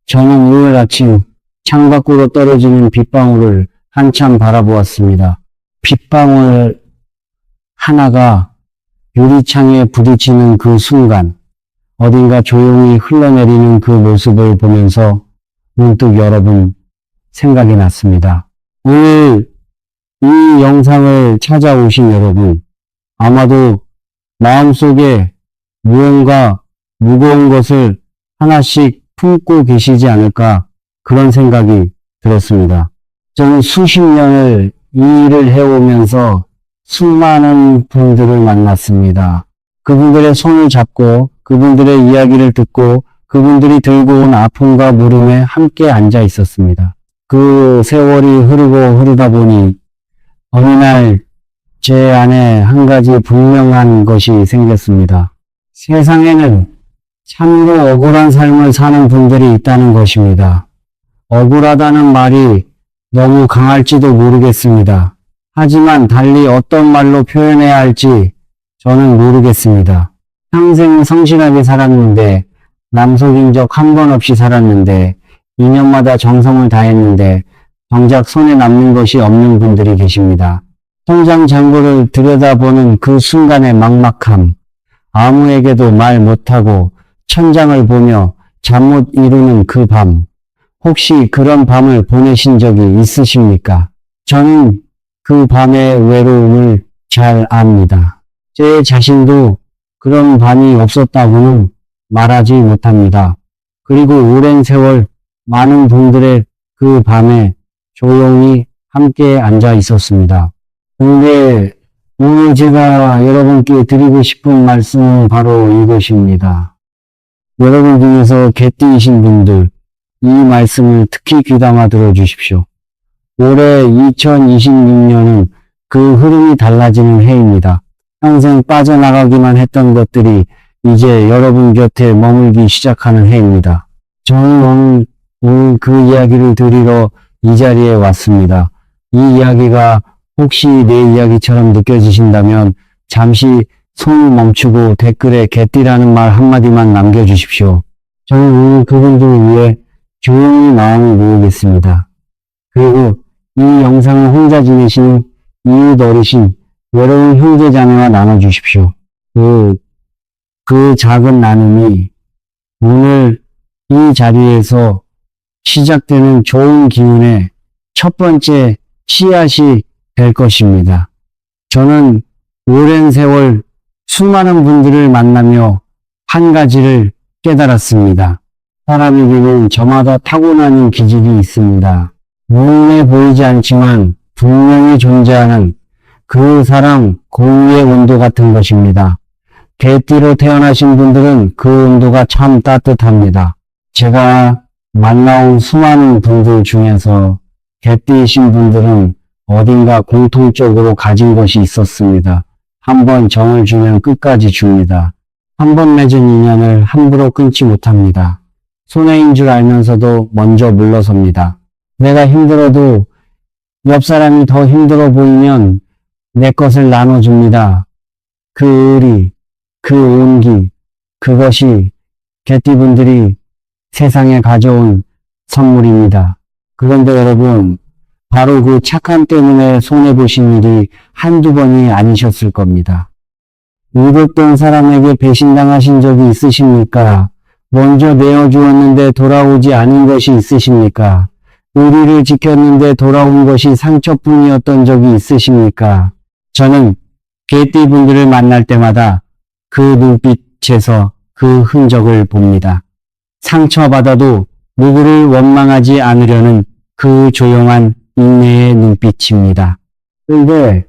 저는 오늘 아침 창밖으로 떨어지는 빗방울을 한참 바라보았습니다. 빗방울 하나가 유리창에 부딪히는 그 순간, 어딘가 조용히 흘러내리는 그 모습을 보면서 문득 여러분 생각이 났습니다. 오늘 이 영상을 찾아오신 여러분, 아마도 마음속에 무언가 무거운 것을 하나씩 품고 계시지 않을까 그런 생각이 들었습니다. 저는 수십 년을 이 일을 해오면서 수많은 분들을 만났습니다. 그분들의 손을 잡고 그분들의 이야기를 듣고 그분들이 들고 온 아픔과 물음에 함께 앉아 있었습니다. 그 세월이 흐르다 보니 어느 날 제 안에 한 가지 분명한 것이 생겼습니다. 세상에는 참으로 억울한 삶을 사는 분들이 있다는 것입니다. 억울하다는 말이 너무 강할지도 모르겠습니다. 하지만 달리 어떤 말로 표현해야 할지 저는 모르겠습니다. 평생 성실하게 살았는데, 남속인 적 한 번 없이 살았는데, 2년마다 정성을 다했는데 정작 손에 남는 것이 없는 분들이 계십니다. 통장 잔고를 들여다보는 그 순간의 막막함, 아무에게도 말 못하고 천장을 보며 잠 못 이루는 그 밤, 혹시 그런 밤을 보내신 적이 있으십니까? 저는 그 밤의 외로움을 잘 압니다. 제 자신도 그런 밤이 없었다고는 말하지 못합니다. 그리고 오랜 세월 많은 분들의 그 밤에 조용히 함께 앉아 있었습니다. 근데 오늘 제가 여러분께 드리고 싶은 말씀은 바로 이것입니다. 여러분 중에서 개띠이신 분들, 이 말씀을 특히 귀담아 들어주십시오. 올해 2026년은 그 흐름이 달라지는 해입니다. 평생 빠져나가기만 했던 것들이 이제 여러분 곁에 머물기 시작하는 해입니다. 저는 오늘 그 이야기를 드리러 이 자리에 왔습니다. 이 이야기가 혹시 내 이야기처럼 느껴지신다면 잠시 손을 멈추고 댓글에 개띠라는 말 한마디만 남겨주십시오. 저는 오늘 그분들을 위해 조용히 마음을 모으겠습니다. 그리고 이 영상을 혼자 지내시는 이웃 어르신, 여러분 형제 자매와 나눠주십시오. 그 작은 나눔이 오늘 이 자리에서 시작되는 좋은 기운의 첫 번째 씨앗이 될 것입니다. 저는 오랜 세월 수많은 분들을 만나며 한 가지를 깨달았습니다. 사람에게는 저마다 타고나는 기질이 있습니다. 눈에 보이지 않지만 분명히 존재하는 그 사람 고유의 온도 같은 것입니다. 개띠로 태어나신 분들은 그 온도가 참 따뜻합니다. 제가 만나온 수많은 분들 중에서 개띠이신 분들은 어딘가 공통적으로 가진 것이 있었습니다. 한번 정을 주면 끝까지 줍니다. 한번 맺은 인연을 함부로 끊지 못합니다. 손해인 줄 알면서도 먼저 물러섭니다. 내가 힘들어도 옆 사람이 더 힘들어 보이면 내 것을 나눠줍니다. 그 의리, 그 온기, 그것이 개띠분들이 세상에 가져온 선물입니다. 그런데 여러분, 바로 그 착함 때문에 손해보신 일이 한두 번이 아니셨을 겁니다. 의롭던 사람에게 배신당하신 적이 있으십니까? 먼저 내어주었는데 돌아오지 않은 것이 있으십니까? 의리를 지켰는데 돌아온 것이 상처뿐이었던 적이 있으십니까? 저는 개띠분들을 만날 때마다 그 눈빛에서 그 흔적을 봅니다. 상처받아도 누구를 원망하지 않으려는 그 조용한 인내의 눈빛입니다. 그런데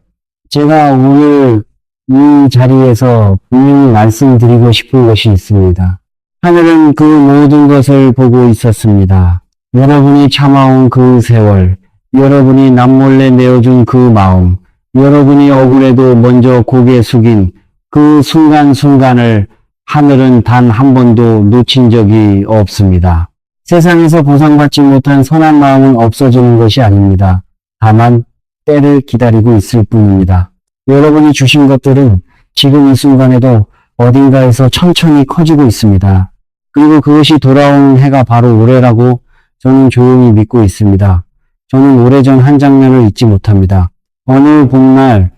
제가 오늘 이 자리에서 분명히 말씀드리고 싶은 것이 있습니다. 하늘은 그 모든 것을 보고 있었습니다. 여러분이 참아온 그 세월, 여러분이 남몰래 내어준 그 마음, 여러분이 억울해도 먼저 고개 숙인 그 순간순간을 하늘은 단 한 번도 놓친 적이 없습니다. 세상에서 보상받지 못한 선한 마음은 없어지는 것이 아닙니다. 다만 때를 기다리고 있을 뿐입니다. 여러분이 주신 것들은 지금 이 순간에도 어딘가에서 천천히 커지고 있습니다. 그리고 그것이 돌아오는 해가 바로 올해라고 저는 조용히 믿고 있습니다. 저는 오래전 한 장면을 잊지 못합니다. 어느 봄날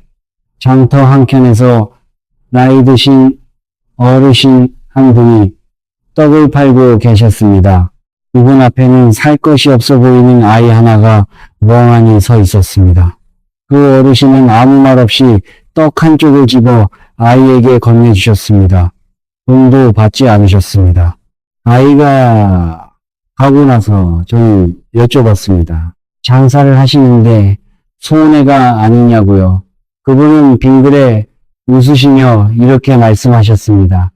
장터 한켠에서 나이 드신 어르신 한 분이 떡을 팔고 계셨습니다. 그분 앞에는 살 것이 없어 보이는 아이 하나가 멍하니 서 있었습니다. 그 어르신은 아무 말 없이 떡 한 쪽을 집어 아이에게 건네주셨습니다. 돈도 받지 않으셨습니다. 아이가 가고 나서 저는 여쭤봤습니다. 장사를 하시는데 손해가 아니냐고요. 그분은 빙그레 웃으시며 이렇게 말씀하셨습니다.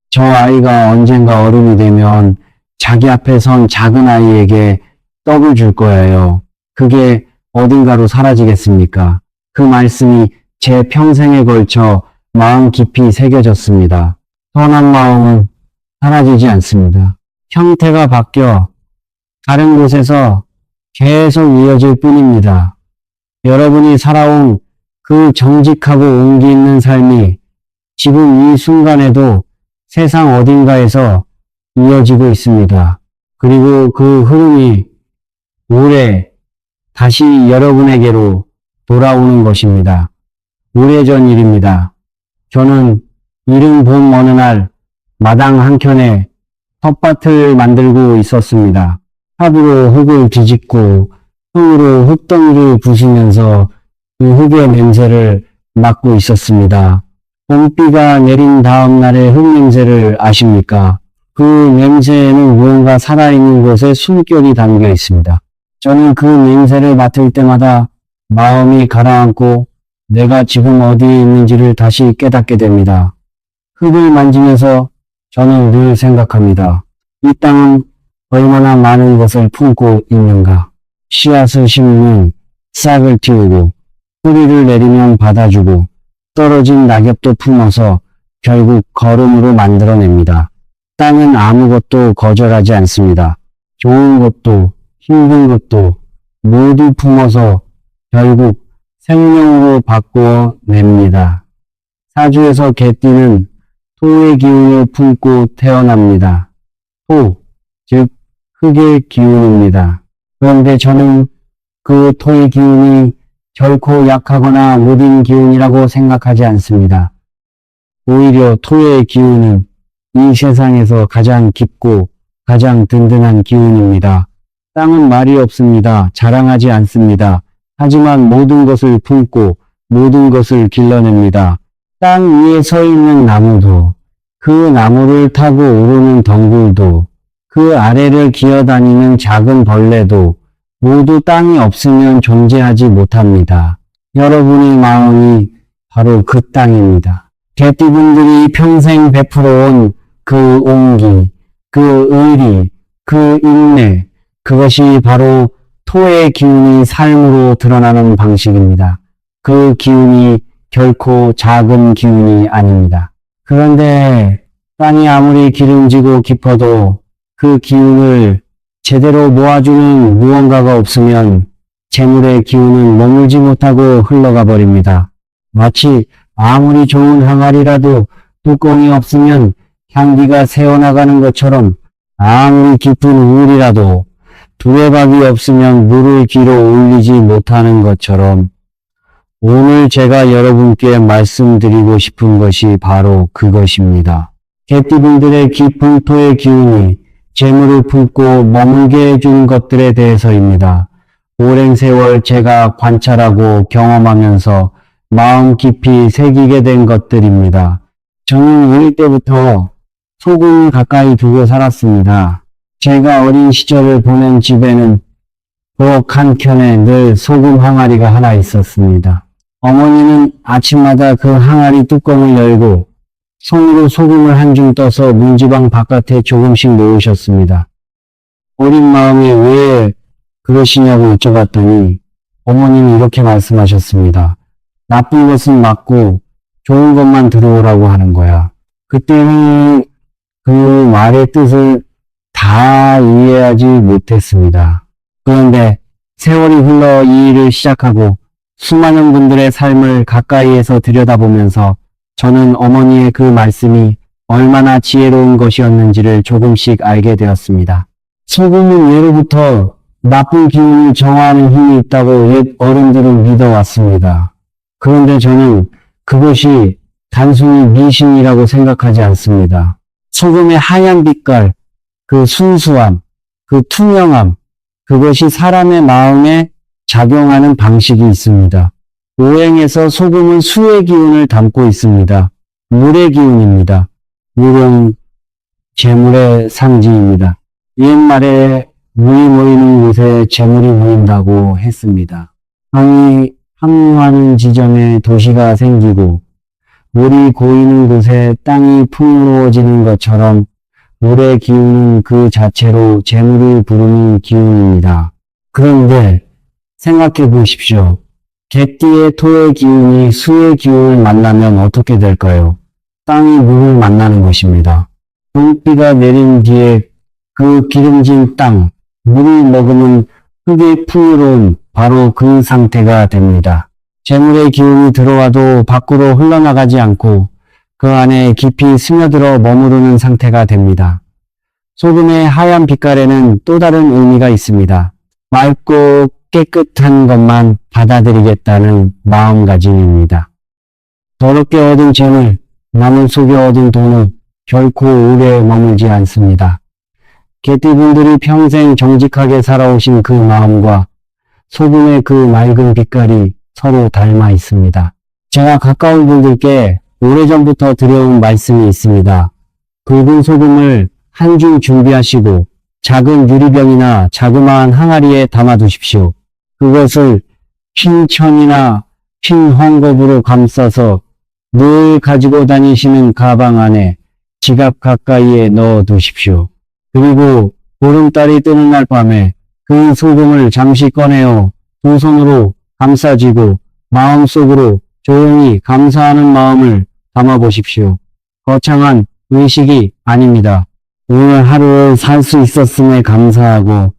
저 아이가 언젠가 어른이 되면 자기 앞에 선 작은 아이에게 떡을 줄 거예요. 그게 어딘가로 사라지겠습니까? 그 말씀이 제 평생에 걸쳐 마음 깊이 새겨졌습니다. 선한 마음은 사라지지 않습니다. 형태가 바뀌어 다른 곳에서 계속 이어질 뿐입니다. 여러분이 살아온 그 정직하고 온기 있는 삶이 지금 이 순간에도 세상 어딘가에서 이어지고 있습니다. 그리고 그 흐름이 올해 다시 여러분에게로 돌아오는 것입니다. 오래전 일입니다. 저는 이른 봄 어느 날 마당 한켠에 텃밭을 만들고 있었습니다. 삽으로 흙을 뒤집고 흙으로 흙덩이를 부수면서 그 흙의 냄새를 맡고 있었습니다. 봄비가 내린 다음 날의 흙 냄새를 아십니까? 그 냄새에는 무언가 살아있는 것에 숨결이 담겨 있습니다. 저는 그 냄새를 맡을 때마다 마음이 가라앉고 내가 지금 어디에 있는지를 다시 깨닫게 됩니다. 흙을 만지면서 저는 늘 생각합니다. 이 땅은 얼마나 많은 것을 품고 있는가. 씨앗을 심으면 싹을 틔우고 뿌리를 내리면 받아주고 떨어진 낙엽도 품어서 결국 거름으로 만들어냅니다. 땅은 아무것도 거절하지 않습니다. 좋은 것도 힘든 것도 모두 품어서 결국 생명으로 바꾸어 냅니다. 사주에서 개띠는 토의 기운을 품고 태어납니다. 토, 즉 흙의 기운입니다. 그런데 저는 그 토의 기운이 결코 약하거나 무딘 기운이라고 생각하지 않습니다. 오히려 토의 기운은 이 세상에서 가장 깊고 가장 든든한 기운입니다. 땅은 말이 없습니다. 자랑하지 않습니다. 하지만 모든 것을 품고 모든 것을 길러냅니다. 땅 위에 서 있는 나무도, 그 나무를 타고 오르는 덩굴도, 그 아래를 기어다니는 작은 벌레도 모두 땅이 없으면 존재하지 못합니다. 여러분의 마음이 바로 그 땅입니다. 개띠분들이 평생 베풀어온 그 온기, 그 의리, 그 인내, 그것이 바로 토의 기운이 삶으로 드러나는 방식입니다. 그 기운이 결코 작은 기운이 아닙니다. 그런데 땅이 아무리 기름지고 깊어도 그 기운을 제대로 모아주는 무언가가 없으면 재물의 기운은 머물지 못하고 흘러가 버립니다. 마치 아무리 좋은 항아리라도 뚜껑이 없으면 향기가 새어나가는 것처럼 아무리 깊은 우물이라도 두레박이 없으면 물을 뒤로 올리지 못하는 것처럼 오늘 제가 여러분께 말씀드리고 싶은 것이 바로 그것입니다. 개띠분들의 깊은 토의 기운이 재물을 품고 머물게 해주는 것들에 대해서입니다. 오랜 세월 제가 관찰하고 경험하면서 마음 깊이 새기게 된 것들입니다. 저는 어릴 때부터 소금을 가까이 두고 살았습니다. 제가 어린 시절을 보낸 집에는 부엌 한켠에 늘 소금 항아리가 하나 있었습니다. 어머니는 아침마다 그 항아리 뚜껑을 열고 손으로 소금을 한 줌 떠서 문지방 바깥에 조금씩 놓으셨습니다. 어린 마음에 왜 그러시냐고 여쭤봤더니 어머니는 이렇게 말씀하셨습니다. 나쁜 것은 막고 좋은 것만 들어오라고 하는 거야. 그때는 그 말의 뜻을 다 이해하지 못했습니다. 그런데 세월이 흘러 이 일을 시작하고 수많은 분들의 삶을 가까이에서 들여다보면서 저는 어머니의 그 말씀이 얼마나 지혜로운 것이었는지를 조금씩 알게 되었습니다. 소금은 예로부터 나쁜 기운을 정화하는 힘이 있다고 옛 어른들은 믿어왔습니다. 그런데 저는 그것이 단순히 미신이라고 생각하지 않습니다. 소금의 하얀 빛깔, 그 순수함, 그 투명함, 그것이 사람의 마음에 작용하는 방식이 있습니다. 오행에서 소금은 수의 기운을 담고 있습니다. 물의 기운입니다. 물은 재물의 상징입니다. 옛말에 물이 모이는 곳에 재물이 모인다고 했습니다. 강이 항류하는 지점에 도시가 생기고 물이 고이는 곳에 땅이 풍요로워지는 것처럼 물의 기운은 그 자체로 재물을 부르는 기운입니다. 그런데 생각해 보십시오. 개띠의 토의 기운이 수의 기운을 만나면 어떻게 될까요? 땅이 물을 만나는 것입니다. 봄비가 내린 뒤에 그 기름진 땅, 물을 먹으면 흙이 풍요로운 바로 그 상태가 됩니다. 재물의 기운이 들어와도 밖으로 흘러나가지 않고 그 안에 깊이 스며들어 머무르는 상태가 됩니다. 소금의 하얀 빛깔에는 또 다른 의미가 있습니다. 맑고 깨끗한 것만 받아들이겠다는 마음가짐입니다. 더럽게 얻은 재물, 남을 속여 얻은 돈은 결코 오래 머물지 않습니다. 개띠분들이 평생 정직하게 살아오신 그 마음과 소금의 그 맑은 빛깔이 서로 닮아 있습니다. 제가 가까운 분들께 오래전부터 드려온 말씀이 있습니다. 굵은 소금을 한 줄 준비하시고 작은 유리병이나 자그마한 항아리에 담아 두십시오. 그것을 흰 천이나 흰 헝겊으로 감싸서 늘 가지고 다니시는 가방 안에 지갑 가까이에 넣어 두십시오. 그리고 보름달이 뜨는 날 밤에 그 소금을 잠시 꺼내어 두 손으로 감싸쥐고 마음속으로 조용히 감사하는 마음을 담아 보십시오. 거창한 의식이 아닙니다. 오늘 하루를 살 수 있었음에 감사하고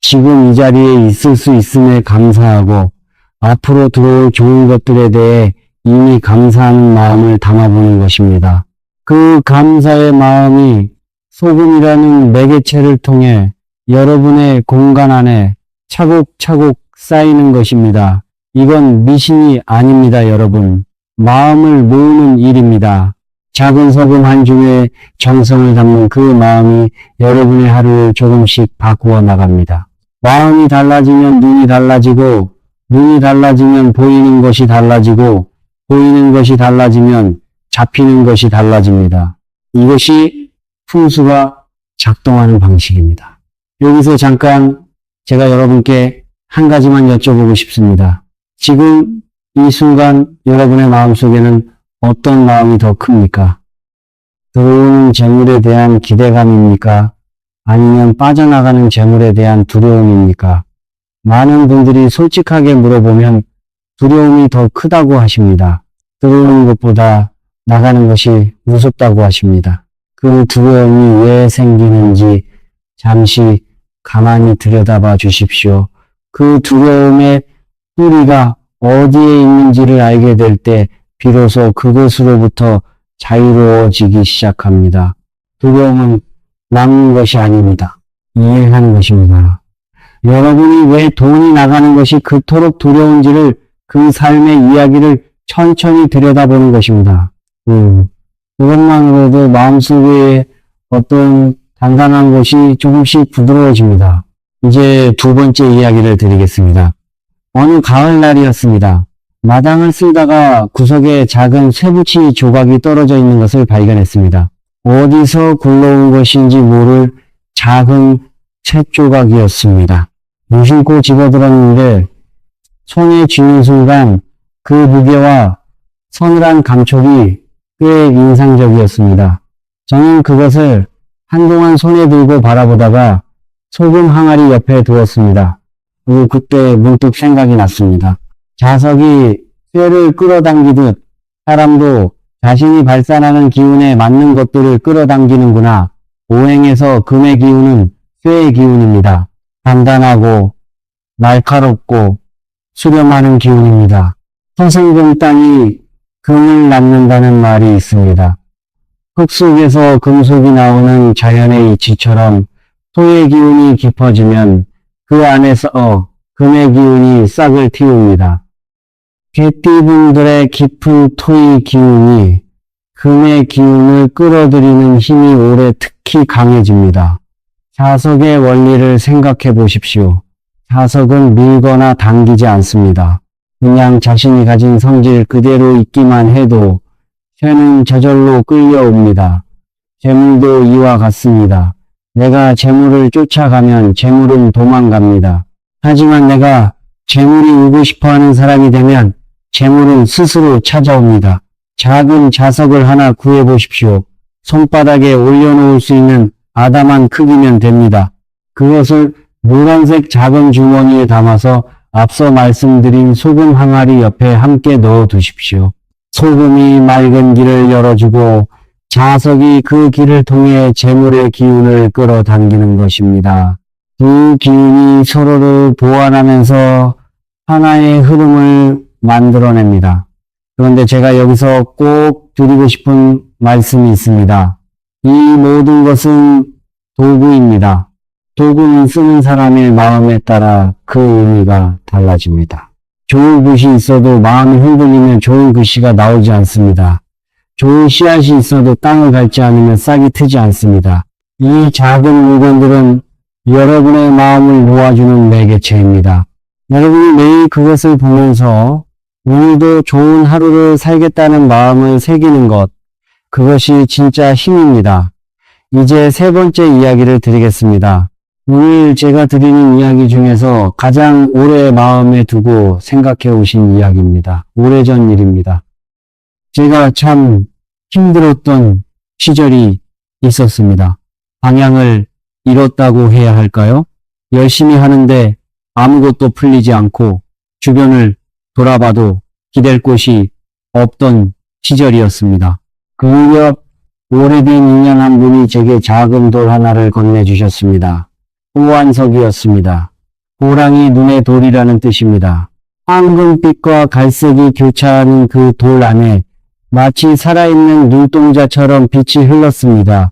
지금 이 자리에 있을 수 있음에 감사하고 앞으로 들어올 좋은 것들에 대해 이미 감사하는 마음을 담아보는 것입니다. 그 감사의 마음이 소금이라는 매개체를 통해 여러분의 공간 안에 차곡차곡 쌓이는 것입니다. 이건 미신이 아닙니다, 여러분. 마음을 모으는 일입니다. 작은 소금 한 줌에 정성을 담는 그 마음이 여러분의 하루를 조금씩 바꾸어 나갑니다. 마음이 달라지면 눈이 달라지고, 눈이 달라지면 보이는 것이 달라지고, 보이는 것이 달라지면 잡히는 것이 달라집니다. 이것이 풍수가 작동하는 방식입니다. 여기서 잠깐 제가 여러분께 한 가지만 여쭤보고 싶습니다. 지금 이 순간 여러분의 마음속에는 어떤 마음이 더 큽니까? 들어오는 재물에 대한 기대감입니까? 아니면 빠져나가는 재물에 대한 두려움입니까? 많은 분들이 솔직하게 물어보면 두려움이 더 크다고 하십니다. 들어오는 것보다 나가는 것이 무섭다고 하십니다. 그 두려움이 왜 생기는지 잠시 가만히 들여다봐 주십시오. 그 두려움의 뿌리가 어디에 있는지를 알게 될 때 비로소 그것으로부터 자유로워지기 시작합니다. 두려움은 남는 것이 아닙니다. 이해하는 것입니다. 여러분이 왜 돈이 나가는 것이 그토록 두려운지를 그 삶의 이야기를 천천히 들여다보는 것입니다. 그것만으로도 마음속에 어떤 단단한 것이 조금씩 부드러워집니다. 이제 두 번째 이야기를 드리겠습니다. 어느 가을날이었습니다. 마당을 쓸다가 구석에 작은 쇠붙이 조각이 떨어져 있는 것을 발견했습니다. 어디서 굴러온 것인지 모를 작은 쇠조각이었습니다. 무심코 집어들었는데 손에 쥐는 순간 그 무게와 서늘한 감촉이 꽤 인상적이었습니다. 저는 그것을 한동안 손에 들고 바라보다가 소금 항아리 옆에 두었습니다. 그리고 그때 문득 생각이 났습니다. 자석이 쇠를 끌어당기듯 사람도 자신이 발산하는 기운에 맞는 것들을 끌어당기는구나. 오행에서 금의 기운은 쇠의 기운입니다. 단단하고 날카롭고 수렴하는 기운입니다. 토생금 땅이 금을 낳는다는 말이 있습니다. 흙 속에서 금속이 나오는 자연의 이치처럼 토의 기운이 깊어지면 그 안에서 금의 기운이 싹을 틔웁니다. 개띠분들의 깊은 토의 기운이 금의 기운을 끌어들이는 힘이 올해 특히 강해집니다. 자석의 원리를 생각해 보십시오. 자석은 밀거나 당기지 않습니다. 그냥 자신이 가진 성질 그대로 있기만 해도 새는 저절로 끌려옵니다. 재물도 이와 같습니다. 내가 재물을 쫓아가면 재물은 도망갑니다. 하지만 내가 재물이 오고 싶어하는 사람이 되면 재물은 스스로 찾아옵니다. 작은 자석을 하나 구해보십시오. 손바닥에 올려놓을 수 있는 아담한 크기면 됩니다. 그것을 노란색 작은 주머니에 담아서 앞서 말씀드린 소금 항아리 옆에 함께 넣어 두십시오. 소금이 맑은 길을 열어주고 자석이 그 길을 통해 재물의 기운을 끌어당기는 것입니다. 두 기운이 서로를 보완하면서 하나의 흐름을 만들어냅니다. 그런데 제가 여기서 꼭 드리고 싶은 말씀이 있습니다. 이 모든 것은 도구입니다. 도구는 쓰는 사람의 마음에 따라 그 의미가 달라집니다. 좋은 글씨 있어도 마음이 흔들리면 좋은 글씨가 나오지 않습니다. 좋은 씨앗이 있어도 땅을 밟지 않으면 싹이 트지 않습니다. 이 작은 물건들은 여러분의 마음을 놓아주는 매개체입니다. 여러분이 매일 그것을 보면서 오늘도 좋은 하루를 살겠다는 마음을 새기는 것, 그것이 진짜 힘입니다. 이제 세 번째 이야기를 드리겠습니다. 오늘 제가 드리는 이야기 중에서 가장 오래 마음에 두고 생각해 오신 이야기입니다. 오래전 일입니다. 제가 참 힘들었던 시절이 있었습니다. 방향을 잃었다고 해야 할까요? 열심히 하는데 아무것도 풀리지 않고 주변을 돌아봐도 기댈 곳이 없던 시절이었습니다. 그 무렵 오래된 인연 한 분이 제게 작은 돌 하나를 건네주셨습니다. 호환석이었습니다. 호랑이 눈의 돌이라는 뜻입니다. 황금빛과 갈색이 교차하는 그 돌 안에 마치 살아있는 눈동자처럼 빛이 흘렀습니다.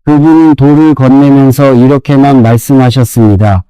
그분은 돌을 건네면서 이렇게만 말씀하셨습니다.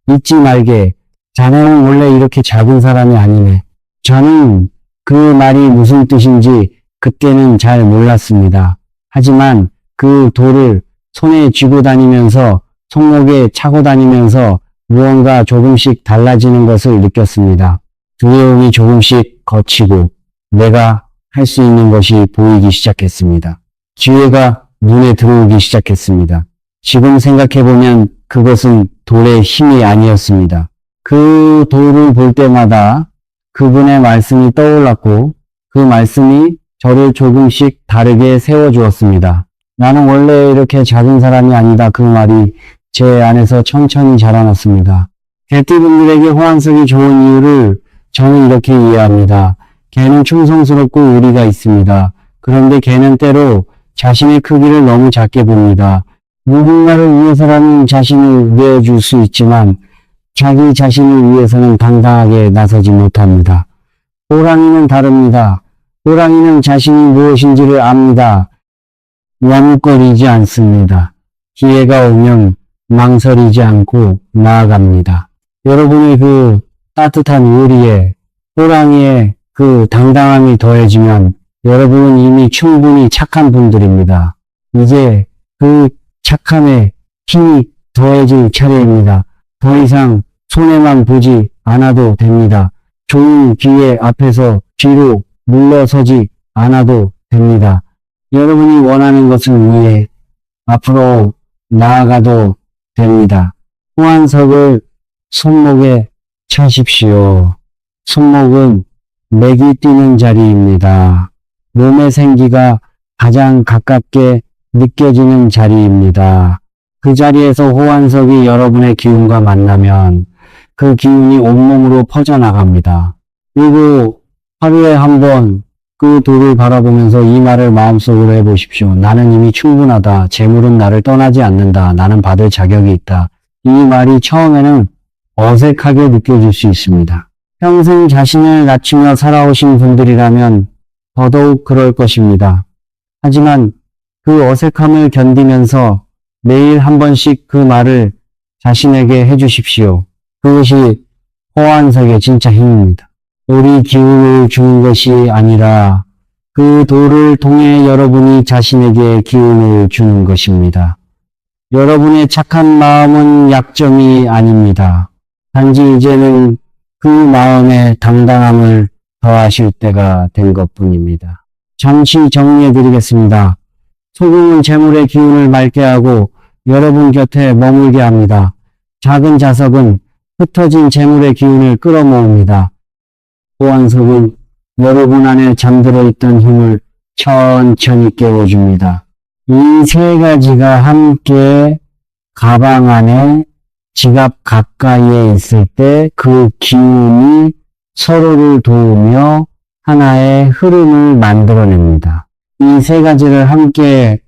잊지 말게. 자네는 원래 이렇게 작은 사람이 아니네. 저는 그 말이 무슨 뜻인지 그때는 잘 몰랐습니다. 하지만 그 돌을 손에 쥐고 다니면서 손목에 차고 다니면서 무언가 조금씩 달라지는 것을 느꼈습니다. 두려움이 조금씩 거치고 내가 할 수 있는 것이 보이기 시작했습니다. 기회가 눈에 들어오기 시작했습니다. 지금 생각해보면 그것은 돌의 힘이 아니었습니다. 그 돌을 볼 때마다 그분의 말씀이 떠올랐고 그 말씀이 저를 조금씩 다르게 세워주었습니다. 나는 원래 이렇게 작은 사람이 아니다. 그 말이 제 안에서 천천히 자라났습니다. 개띠분들에게 호환석이 좋은 이유를 저는 이렇게 이해합니다. 개는 충성스럽고 의리가 있습니다. 그런데 개는 때로 자신의 크기를 너무 작게 봅니다. 누군가를 위해서라면 자신을 내어줄 수 있지만 자기 자신을 위해서는 당당하게 나서지 못합니다. 호랑이는 다릅니다. 호랑이는 자신이 무엇인지를 압니다. 머뭇거리지 않습니다. 기회가 오면 망설이지 않고 나아갑니다. 여러분의 그 따뜻한 의리에 호랑이의 그 당당함이 더해지면 여러분은 이미 충분히 착한 분들입니다. 이제 그 착함에 힘이 더해질 차례입니다. 더 이상 손해만 보지 않아도 됩니다. 좋은 기회 앞에서 뒤로 물러서지 않아도 됩니다. 여러분이 원하는 것을 위해 앞으로 나아가도 됩니다. 호환석을 손목에 차십시오. 손목은 맥이 뛰는 자리입니다. 몸의 생기가 가장 가깝게 느껴지는 자리입니다. 그 자리에서 호환석이 여러분의 기운과 만나면 그 기운이 온몸으로 퍼져나갑니다. 그리고 하루에 한 번 그 돌을 바라보면서 이 말을 마음속으로 해보십시오. 나는 이미 충분하다. 재물은 나를 떠나지 않는다. 나는 받을 자격이 있다. 이 말이 처음에는 어색하게 느껴질 수 있습니다. 평생 자신을 낮추며 살아오신 분들이라면 더더욱 그럴 것입니다. 하지만 그 어색함을 견디면서 매일 한 번씩 그 말을 자신에게 해주십시오. 그것이 호환석의 진짜 힘입니다. 우리 기운을 주는 것이 아니라 그 돌을 통해 여러분이 자신에게 기운을 주는 것입니다. 여러분의 착한 마음은 약점이 아닙니다. 단지 이제는 그 마음에 당당함을 더하실 때가 된 것뿐입니다. 잠시 정리해 드리겠습니다. 소금은 재물의 기운을 맑게 하고 여러분 곁에 머물게 합니다. 작은 자석은 흩어진 재물의 기운을 끌어모읍니다. 호환석은 여러분 안에 잠들어 있던 힘을 천천히 깨워줍니다. 이 세 가지가 함께 가방 안에 지갑 가까이에 있을 때 그 기운이 서로를 도우며 하나의 흐름을 만들어냅니다. 이 세 가지를 함께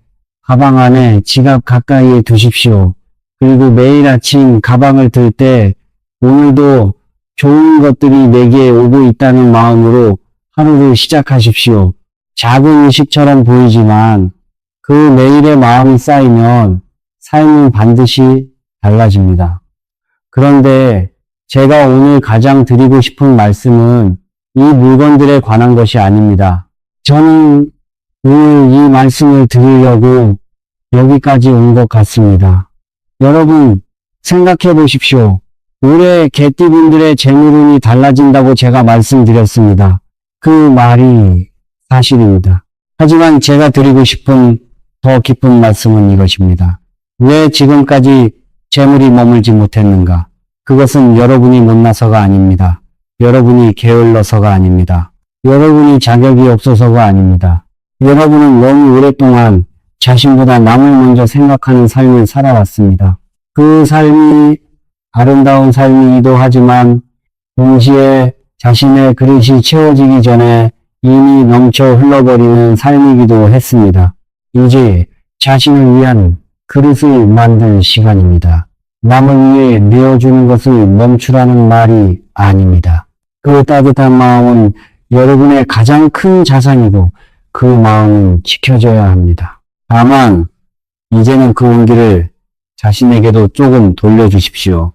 가방 안에 지갑 가까이에 두십시오. 그리고 매일 아침 가방을 들 때 오늘도 좋은 것들이 내게 오고 있다는 마음으로 하루를 시작하십시오. 작은 의식처럼 보이지만 그 매일의 마음이 쌓이면 삶은 반드시 달라집니다. 그런데 제가 오늘 가장 드리고 싶은 말씀은 이 물건들에 관한 것이 아닙니다. 저는 오늘 이 말씀을 들으려고 여기까지 온 것 같습니다. 여러분 생각해 보십시오. 올해 개띠분들의 재물운이 달라진다고 제가 말씀드렸습니다. 그 말이 사실입니다. 하지만 제가 드리고 싶은 더 깊은 말씀은 이것입니다. 왜 지금까지 재물이 머물지 못했는가? 그것은 여러분이 못나서가 아닙니다. 여러분이 게을러서가 아닙니다. 여러분이 자격이 없어서가 아닙니다. 여러분은 너무 오랫동안 자신보다 남을 먼저 생각하는 삶을 살아왔습니다. 그 삶이 아름다운 삶이기도 하지만 동시에 자신의 그릇이 채워지기 전에 이미 넘쳐 흘러버리는 삶이기도 했습니다. 이제 자신을 위한 그릇을 만들 시간입니다. 남을 위해 내어주는 것을 멈추라는 말이 아닙니다. 그 따뜻한 마음은 여러분의 가장 큰 자산이고 그 마음은 지켜져야 합니다. 다만 이제는 그 온기를 자신에게도 조금 돌려주십시오.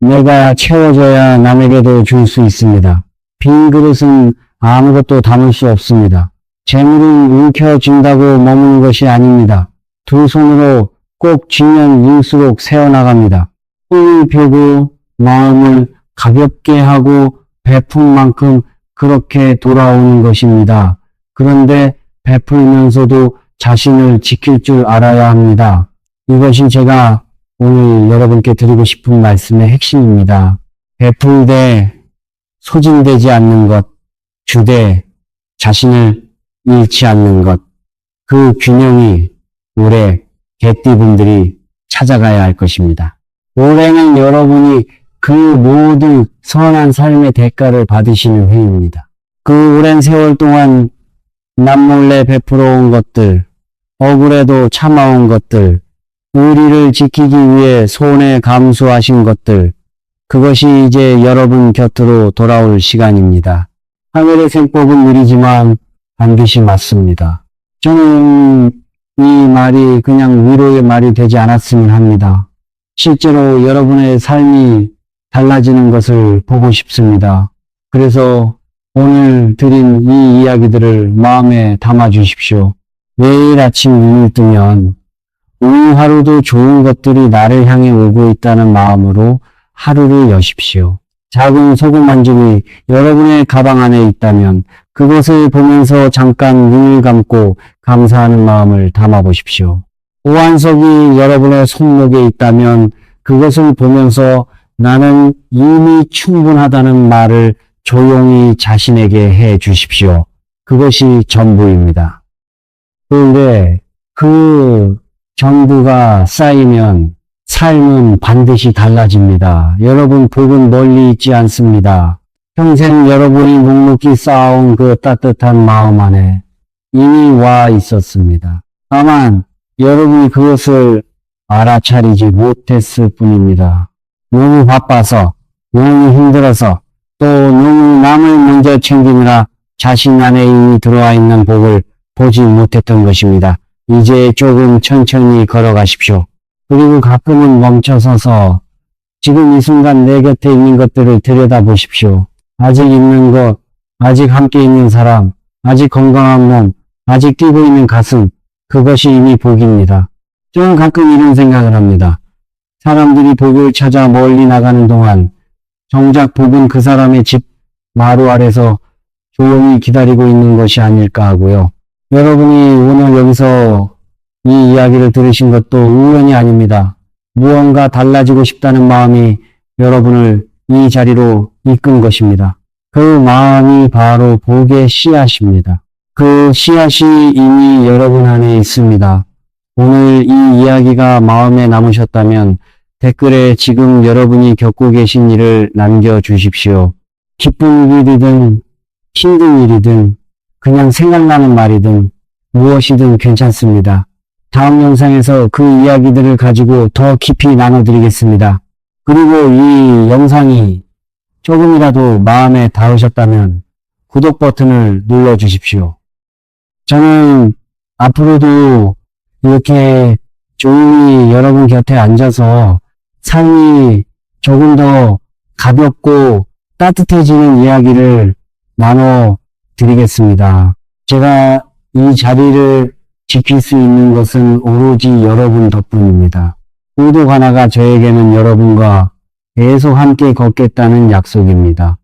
내가 채워져야 남에게도 줄 수 있습니다. 빈 그릇은 아무것도 담을 수 없습니다. 재물은 움켜쥔다고 머무는 것이 아닙니다. 두 손으로 꼭 쥐면 일수록 새어나갑니다. 꿈을 펴고 마음을 가볍게 하고 베푼 만큼 그렇게 돌아오는 것입니다. 그런데 베풀면서도 자신을 지킬 줄 알아야 합니다. 이것이 제가 오늘 여러분께 드리고 싶은 말씀의 핵심입니다. 베풀되 소진되지 않는 것, 주되 자신을 잃지 않는 것, 그 균형이 올해 개띠분들이 찾아가야 할 것입니다. 올해는 여러분이 그 모든 선한 삶의 대가를 받으시는 해입니다. 그 오랜 세월 동안 남몰래 베풀어 온 것들, 억울해도 참아온 것들, 의리를 지키기 위해 손해 감수하신 것들, 그것이 이제 여러분 곁으로 돌아올 시간입니다. 하늘의 셈법은 느리지만 반드시 맞습니다. 저는 이 말이 그냥 위로의 말이 되지 않았으면 합니다. 실제로 여러분의 삶이 달라지는 것을 보고 싶습니다. 그래서 오늘 드린 이 이야기들을 마음에 담아 주십시오. 매일 아침 눈을 뜨면 오늘 하루도 좋은 것들이 나를 향해 오고 있다는 마음으로 하루를 여십시오. 작은 소금 한 줌이 여러분의 가방 안에 있다면 그것을 보면서 잠깐 눈을 감고 감사하는 마음을 담아 보십시오. 호환석이 여러분의 손목에 있다면 그것을 보면서 나는 이미 충분하다는 말을 조용히 자신에게 해 주십시오. 그것이 전부입니다. 그런데 그 전부가 쌓이면 삶은 반드시 달라집니다. 여러분 복은 멀리 있지 않습니다. 평생 여러분이 묵묵히 쌓아온 그 따뜻한 마음 안에 이미 와 있었습니다. 다만 여러분이 그것을 알아차리지 못했을 뿐입니다. 너무 바빠서, 너무 힘들어서, 또 너무 남을 먼저 챙기느라 자신 안에 이미 들어와 있는 복을 보지 못했던 것입니다. 이제 조금 천천히 걸어가십시오. 그리고 가끔은 멈춰서서 지금 이 순간 내 곁에 있는 것들을 들여다보십시오. 아직 있는 것, 아직 함께 있는 사람, 아직 건강한 몸, 아직 뛰고 있는 가슴, 그것이 이미 복입니다. 저는 가끔 이런 생각을 합니다. 사람들이 복을 찾아 멀리 나가는 동안 정작 복은 그 사람의 집 마루 아래서 조용히 기다리고 있는 것이 아닐까 하고요. 여러분이 오늘 여기서 이 이야기를 들으신 것도 우연이 아닙니다. 무언가 달라지고 싶다는 마음이 여러분을 이 자리로 이끈 것입니다. 그 마음이 바로 복의 씨앗입니다. 그 씨앗이 이미 여러분 안에 있습니다. 오늘 이 이야기가 마음에 남으셨다면 댓글에 지금 여러분이 겪고 계신 일을 남겨주십시오. 기쁜 일이든 힘든 일이든 그냥 생각나는 말이든 무엇이든 괜찮습니다. 다음 영상에서 그 이야기들을 가지고 더 깊이 나눠드리겠습니다. 그리고 이 영상이 조금이라도 마음에 닿으셨다면 구독 버튼을 눌러주십시오. 저는 앞으로도 이렇게 조용히 여러분 곁에 앉아서 삶이 조금 더 가볍고 따뜻해지는 이야기를 나눠드리겠습니다. 제가 이 자리를 지킬 수 있는 것은 오로지 여러분 덕분입니다. 구독 하나가 저에게는 여러분과 계속 함께 걷겠다는 약속입니다.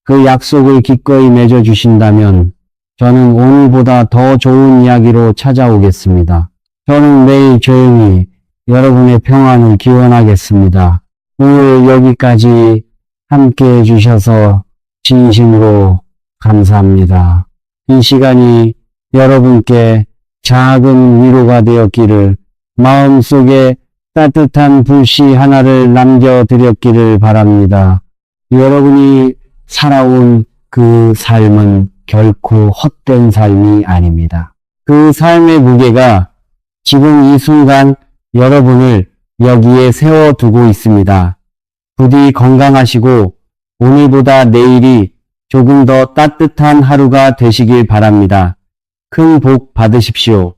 그 약속을 기꺼이 맺어주신다면 저는 오늘보다 더 좋은 이야기로 찾아오겠습니다. 저는 매일 조용히 여러분의 평안을 기원하겠습니다. 오늘 여기까지 함께 해주셔서 진심으로 감사합니다. 이 시간이 여러분께 작은 위로가 되었기를, 마음속에 따뜻한 불씨 하나를 남겨드렸기를 바랍니다. 여러분이 살아온 그 삶은 결코 헛된 삶이 아닙니다. 그 삶의 무게가 지금 이 순간 여러분을 여기에 세워두고 있습니다. 부디 건강하시고 오늘보다 내일이 조금 더 따뜻한 하루가 되시길 바랍니다. 큰 복 받으십시오.